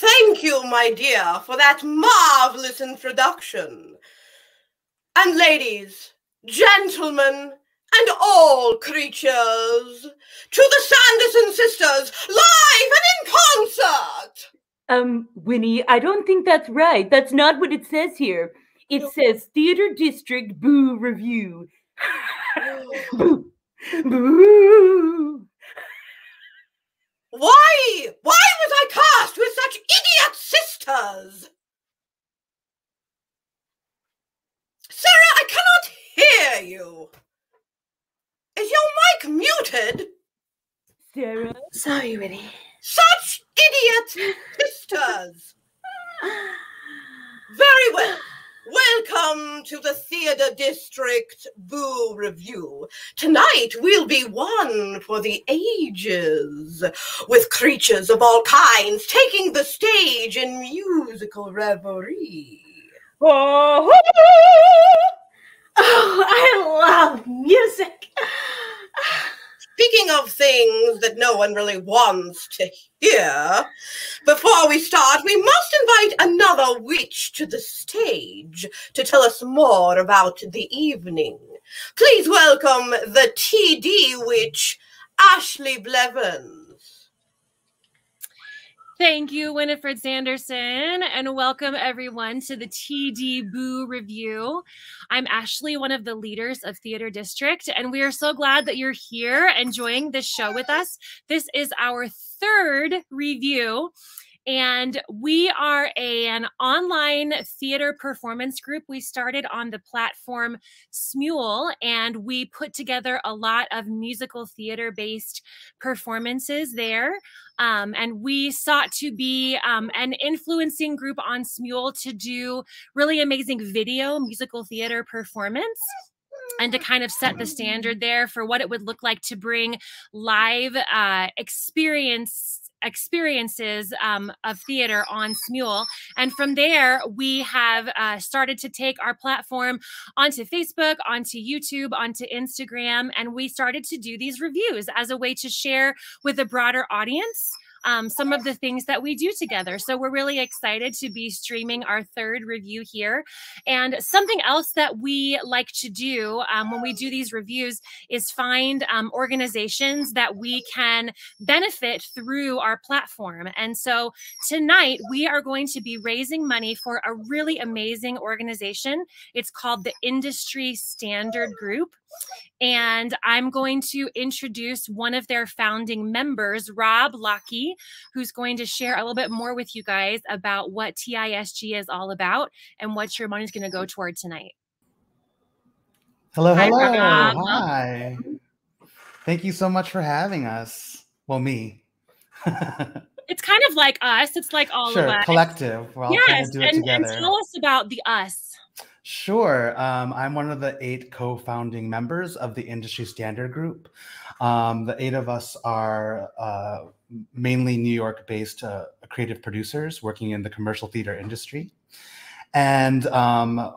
Thank you, my dear, for that marvelous introduction. And ladies, gentlemen, and all creatures, to the Sanderson Sisters, live and in concert! Winnie, I don't think that's right. That's not what it says here. It says Theater District Boo Revue. Boo! Boo! Why was I cast with such idiot sisters? Sarah, I cannot hear you. Is your mic muted? Sarah? Sorry, Winnie. Such idiot sisters! Very well. Welcome to the Theater District Boo Revue. Tonight we'll be one for the ages, with creatures of all kinds taking the stage in musical revelry. Oh, I love music. Speaking of things that no one really wants to hear, before we start, we must invite another witch to the stage to tell us more about the evening. Please welcome the TD witch, Ashley Blevins. Thank you, Winnifred Sanderson, and welcome everyone to the TD BOO Revue. I'm Ashley, one of the leaders of Theater District, and we are so glad that you're here enjoying this show with us. This is our third review, and we are an online theater performance group. We started on the platform Smule, and we put together a lot of musical theater-based performances there. And we sought to be an influencing group on Smule to do really amazing video musical theater performance, and to kind of set the standard there for what it would look like to bring live experiences of theater on Smule. And from there, we have started to take our platform onto Facebook, onto YouTube, onto Instagram, and we started to do these reviews as a way to share with a broader audience some of the things that we do together. So we're really excited to be streaming our third review here. And something else that we like to do when we do these reviews is find organizations that we can benefit through our platform. And so tonight we are going to be raising money for a really amazing organization. It's called the Industry Standard Group. And I'm going to introduce one of their founding members, Rob Lockey, who's going to share a little bit more with you guys about what TISG is all about and what your money is going to go toward tonight. Hello, Hi, hello. Rob. Hi. Thank you so much for having us. Well, me. It's kind of like us. It's like all Sure, of us. Collective. We're all trying to do it together. And tell us about the us. Sure. I'm one of the 8 co-founding members of the Industry Standard Group. The 8 of us are mainly New York-based creative producers working in the commercial theater industry. And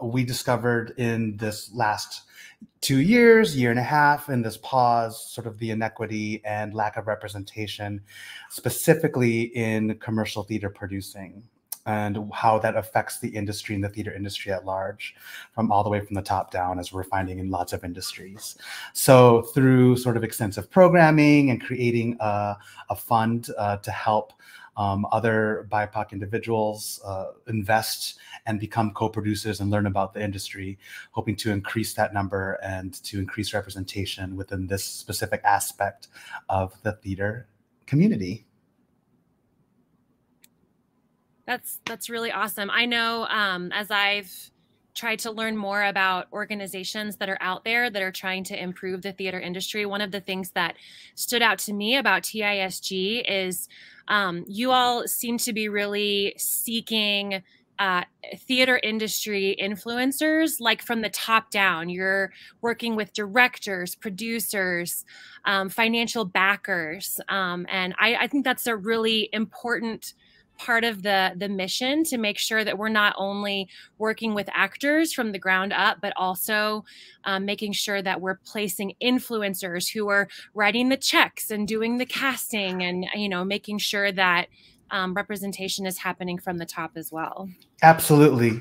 we discovered in this last 2 years, year and a half, in this pause, sort of the inequity and lack of representation, specifically in commercial theater producing, and how that affects the industry and the theater industry at large, from all the way from the top down, as we're finding in lots of industries. So through sort of extensive programming and creating a fund to help other BIPOC individuals invest and become co-producers and learn about the industry, hoping to increase that number and to increase representation within this specific aspect of the theater community. That's really awesome. I know as I've tried to learn more about organizations that are out there that are trying to improve the theater industry, one of the things that stood out to me about TISG is you all seem to be really seeking theater industry influencers, like from the top down. You're working with directors, producers, financial backers. And I think that's a really important part of the mission, to make sure that we're not only working with actors from the ground up, but also making sure that we're placing influencers who are writing the checks and doing the casting, and making sure that representation is happening from the top as well. Absolutely.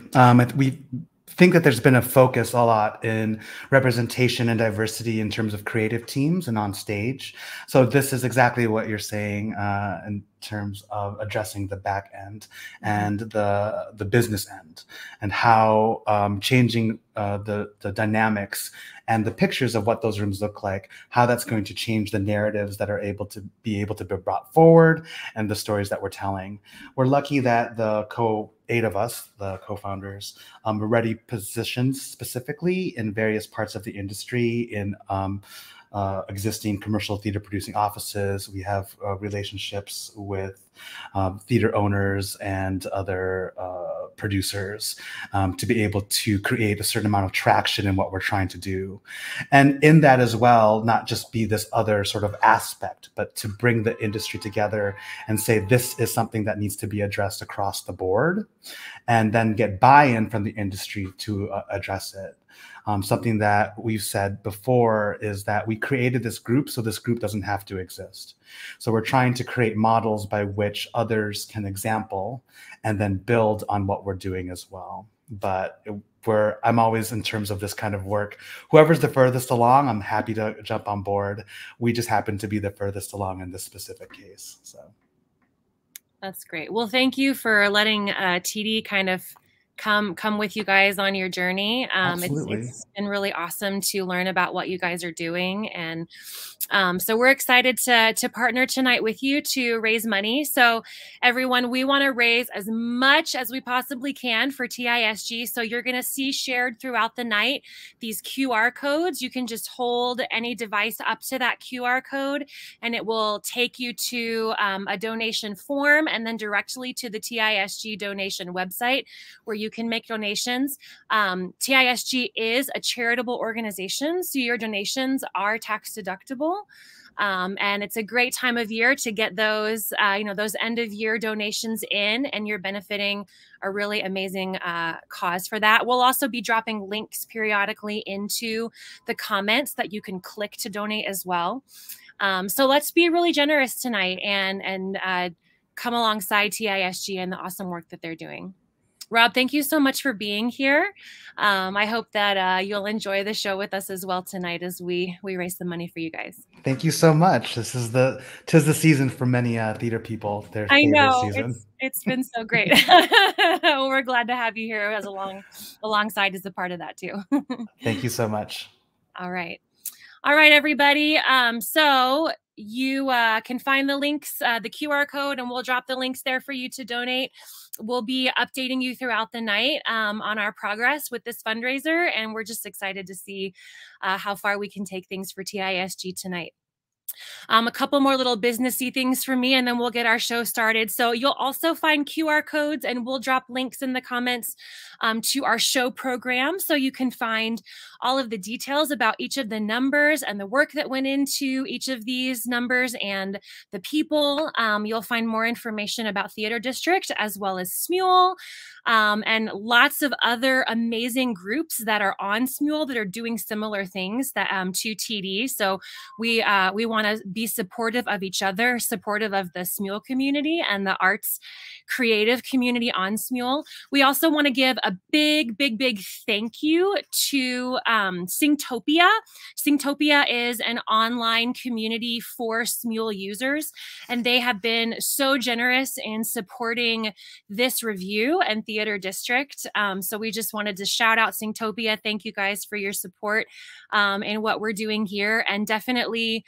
We think that there's been a focus a lot in representation and diversity in terms of creative teams and on stage. So this is exactly what you're saying in terms of addressing the back end and the business end, and how changing the dynamics and the pictures of what those rooms look like, how that's going to change the narratives that are able to be brought forward and the stories that we're telling. We're lucky that the eight of us, the co-founders, are already positioned specifically in various parts of the industry in existing commercial theater producing offices. We have relationships with theater owners and other producers to be able to create a certain amount of traction in what we're trying to do. And in that as well, not just be this other sort of aspect, but to bring the industry together and say, this is something that needs to be addressed across the board, and then get buy-in from the industry to address it. Something that we've said before is that we created this group so this group doesn't have to exist. So we're trying to create models by which others can example and then build on what we're doing as well. But I'm always, in terms of this kind of work, whoever's the furthest along, I'm happy to jump on board. We just happen to be the furthest along in this specific case. So that's great. Well, thank you for letting TD kind of come with you guys on your journey. It's been really awesome to learn about what you guys are doing. And so we're excited to partner tonight with you to raise money. So everyone, we want to raise as much as we possibly can for TISG. So you're going to see shared throughout the night these QR codes. You can just hold any device up to that QR code and it will take you to a donation form and then directly to the TISG donation website where you can make donations. TISG is a charitable organization, so your donations are tax deductible. And it's a great time of year to get those, those end of year donations in, and you're benefiting a really amazing cause for that. We'll also be dropping links periodically into the comments that you can click to donate as well. So let's be really generous tonight and come alongside TISG and the awesome work that they're doing. Rob, thank you so much for being here. I hope that you'll enjoy the show with us as well tonight as we raise the money for you guys. Thank you so much. This is tis the season for many theater people. Their I favorite know season. it's been so great. We're glad to have you here as alongside as a part of that too. Thank you so much. All right, everybody. So you can find the links, the QR code, and we'll drop the links there for you to donate. We'll be updating you throughout the night on our progress with this fundraiser, and we're just excited to see how far we can take things for TISG tonight. A couple more little businessy things for me, and then we'll get our show started. So you'll also find QR codes, and we'll drop links in the comments to our show program, so you can find all of the details about each of the numbers and the work that went into each of these numbers and the people. You'll find more information about Theater District as well as Smule, and lots of other amazing groups that are on Smule that are doing similar things that to TD. So we want to be supportive of each other, supportive of the Smule community and the arts creative community on Smule. We also want to give a big thank you to Singtopia. Singtopia is an online community for Smule users, and they have been so generous in supporting this review and Theater District. So we just wanted to shout out Singtopia. Thank you guys for your support in what we're doing here. And definitely,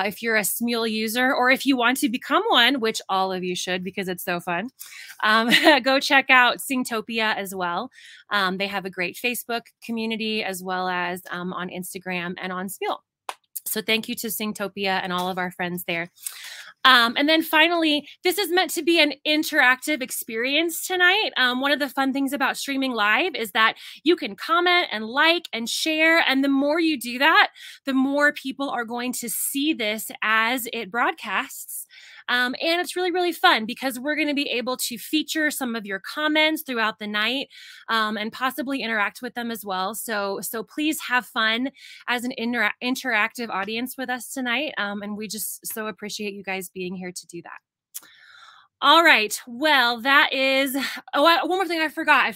if you're a Smule user, or if you want to become one, which all of you should because it's so fun, go check out Singtopia as well. They have a great Facebook community as well as on Instagram and on Smule. So thank you to Singtopia and all of our friends there. And then finally, this is meant to be an interactive experience tonight. One of the fun things about streaming live is that you can comment and like and share. And the more you do that, the more people are going to see this as it broadcasts. And it's really fun because we're going to be able to feature some of your comments throughout the night and possibly interact with them as well. So please have fun as an interactive audience with us tonight. And we just so appreciate you guys being here to do that. All right. Well, that is. Oh, one more thing I forgot.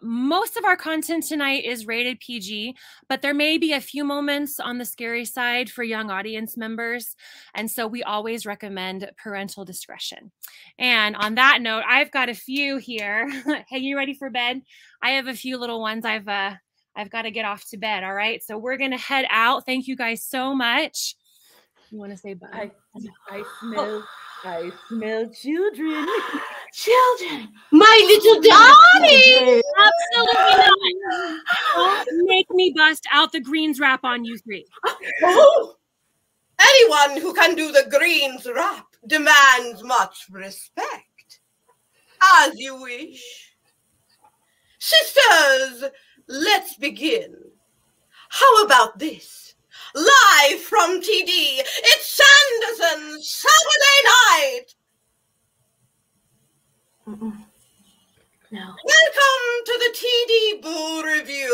Most of our content tonight is rated PG, but there may be a few moments on the scary side for young audience members. And so we always recommend parental discretion. And on that note, I've got a few here. Hey, you ready for bed? I have a few little ones. I've got to get off to bed. All right. So we're going to head out. Thank you guys so much. You want to say bye? I smell children. Children. My little darling! Absolutely not. Don't make me bust out the greens wrap on you three. Oh, anyone who can do the greens rap demands much respect. As you wish. Sisters, let's begin. How about this? Live from TD, it's Sanderson's Saturday night. No. Welcome to the TD BOO Revue.